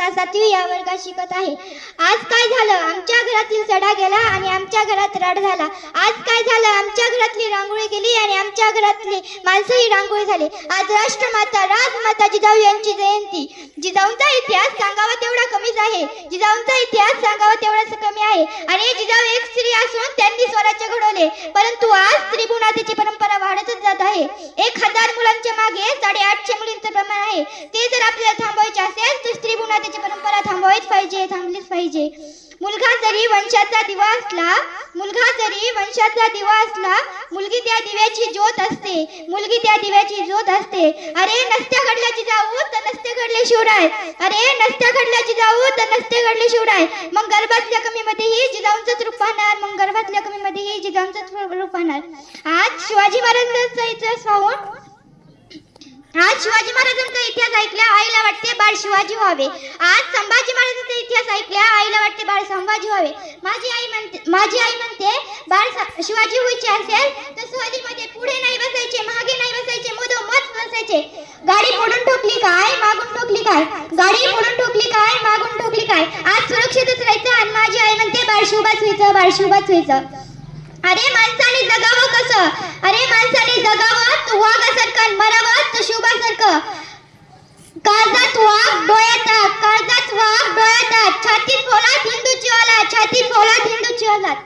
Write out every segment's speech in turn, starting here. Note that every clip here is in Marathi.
इयत्ता 7वी या वर्गात शिकत आहे. आज काय झालं, आमच्या घरातील सडा गेला आणि आमच्या घरात राड झाला. आज काय झालं, आमच्या घरातली रांगोळी गेली आणि आमच्या घरातली माणसंही रांगोळी झाले. आज राष्ट्रमाता राजमाता जिजाऊ यांची जयंती. जिजाऊंचा इतिहास सांगावा तेवढा कमीच आहे. जिजाऊंचा इतिहास सांगावा तेवढाच कमी आहे. आणि जिजाऊ एक स्त्री असून त्यांनी स्वराज्य घडवले, परंतु आज स्त्रीभ्रूणाची परंपरा वाढतच जात आहे. 1000 मुलांच्या मागे 850 मुलींचं प्रमाण आहे. ते जर आपल्याला थांबवायचे असेल तर स्त्रीभ्रूणाची परंपरा थांबवायच पाहिजे, थांबलीच पाहिजे. मुलगा जरी वंशाचा दिवा असला, मुलगी त्या दिव्याची ज्योत असते, मुलगी त्या दिव्याची ज्योत असते. अरे नसत्या घडल्या जिजाऊ तर नसते घडले शिवराय, अरे नसत्या घडल्या जिजाऊ तर नसते घडले शिवराय. मग गर्भातल्या कमीमध्येही जिजाऊंचंच रूप पाहणार, मग गर्भातल्या कमीमध्येही जिजाऊंचंच रूप पाहणार. आज शिवाजी महाराजांचा इतिहास पाहून, आज शिवाजी महाराजांचा इतिहास ऐकल्या आईला वाटते बाळ शिवाजी व्हावे. आज संभाजी महाराजांचा इतिहास ऐकल्या आईला वाटते बाळ संभाजी व्हावे. माझी आई म्हणते बाळ शिवाजी व्हायचे असेल तर सहलीमध्ये पुढे नाही बसायचे, मागे नाही बसायचे, मधोमध बसायचे. गाडी पुढून ठोकली काय, मागून ठोकली काय, गाडी पुढून ठोकली काय, मागून ठोकली काय. आज सुरक्षितच राहायचं आणि माझी आई म्हणते बाळ शिवबाच व्हायचं, बाळ शिवबाच व्हायचं. अरे माणसाने जगावं कसं, अरे माणसाने जगावं तर वाघासारखं, मरावं तर शिवबासारखं. काळजात वाघ डोळ्यात आग, काळजात वाघ डोळ्यात आग, छातीत फौलाद हिंदूची औलाद, छातीत फौलाद हिंदूची औलाद.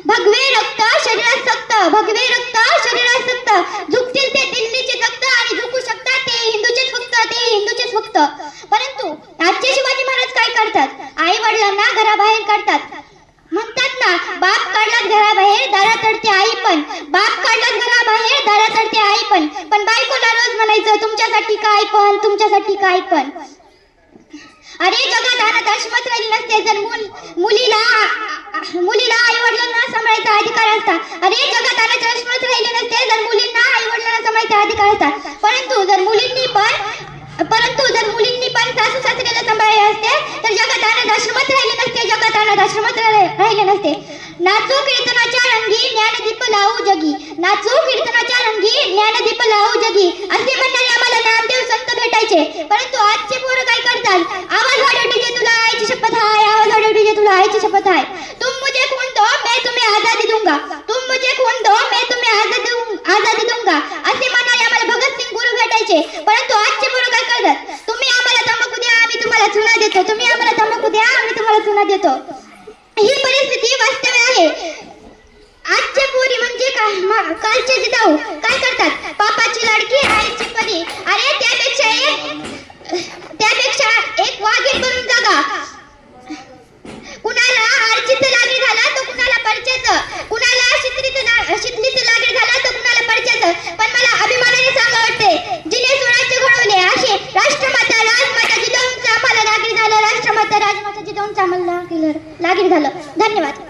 भगवे रक्त शरीरात सक्त, भगवे रक्त शरीरात सक्त. झुकतील ते दिल्लीचे तख्त आणि झुकू शकतात ते हिंदूचेच फक्त, ते हिंदूचेच फक्त. परंतु आजचे शिवाजी महाराज काय करतात, आई वडिलांना घराबाहेर काढतात. म्हणतात ना, बाप काढलाच घराबाहेर दारात अडते आई पण, बाप काढलाच घराबाहेर दारात अडते आई पण. पण बायकोला रोज म्हणायचं तुमच्यासाठी काय पण, तुमच्यासाठी काय पण. अरे जगात अनाथ आश्रमच राहिली नसते जर मुलीला आई वडिलांना सांभाळायचा अधिकार असता. अरे जगात अनाथ आश्रमच राहिले नसते जर मुलींना आई वडिलांना सांभाळायचा अधिकार असता. परंतु जर मुलींनी पण सासू सासऱ्याला सांभाळले असते तर जगात अनाथ आश्रमच राहिले नसते, जगात अनाथ आश्रमच राहिले नसते. नाचू कीर्तनाच्या रंगी ज्ञानदीप लावू जगी, नाचू कीर्तनाच्या रंगी ज्ञानदीप लावू जगी असे म्हणणारे आम्हाला नामदेव संत भेटायचे. परंतु आजचे पोरं काय करतात, आवाज वाढव डीजे तुला आईची शपथ आहे, आवाज वाढव डीजे तुला आईची शपथ आहे. तुम मुझे खून दो मैं तुम्हें आजादी दूंगा, तुम मुझे खून दो मैं तुम्हें आजादी दूंगा असे म्हणणारे आम्हाला भगतसिंग गुरु भेटायचे. परंतु आजचे पोरं काय करतात, तुम्ही आम्हाला तंबाखू द्या आम्ही तुम्हाला चुना देतो, तुम्ही आम्हाला तंबाखू द्या आम्ही तुम्हाला चुना देतो. ही परिस्थिती वास्तव आहे. आजचे पोरी म्हणजे काय, कालचे जिजाऊ काय करतात, पापाची लाडकी आईची परी. अरे त्यापेक्षा एक वाघीण बनून जागा. कुणाला आरचीचं लागीर झाला तर कुणाला परचेचं, कुणाला शितलीचं लागीर झाला तर कुणाला परचेचं. पण मला अभिमानाने सांगा वाटते, जिने स्वराज्य घडवले असे राष्ट्रमाता राजमाता जिजाऊंचं आम्हाला लागीर झालं, राष्ट्रमाता राजमाता जिजाऊंचं आम्हाला लागीर झालं. धन्यवाद.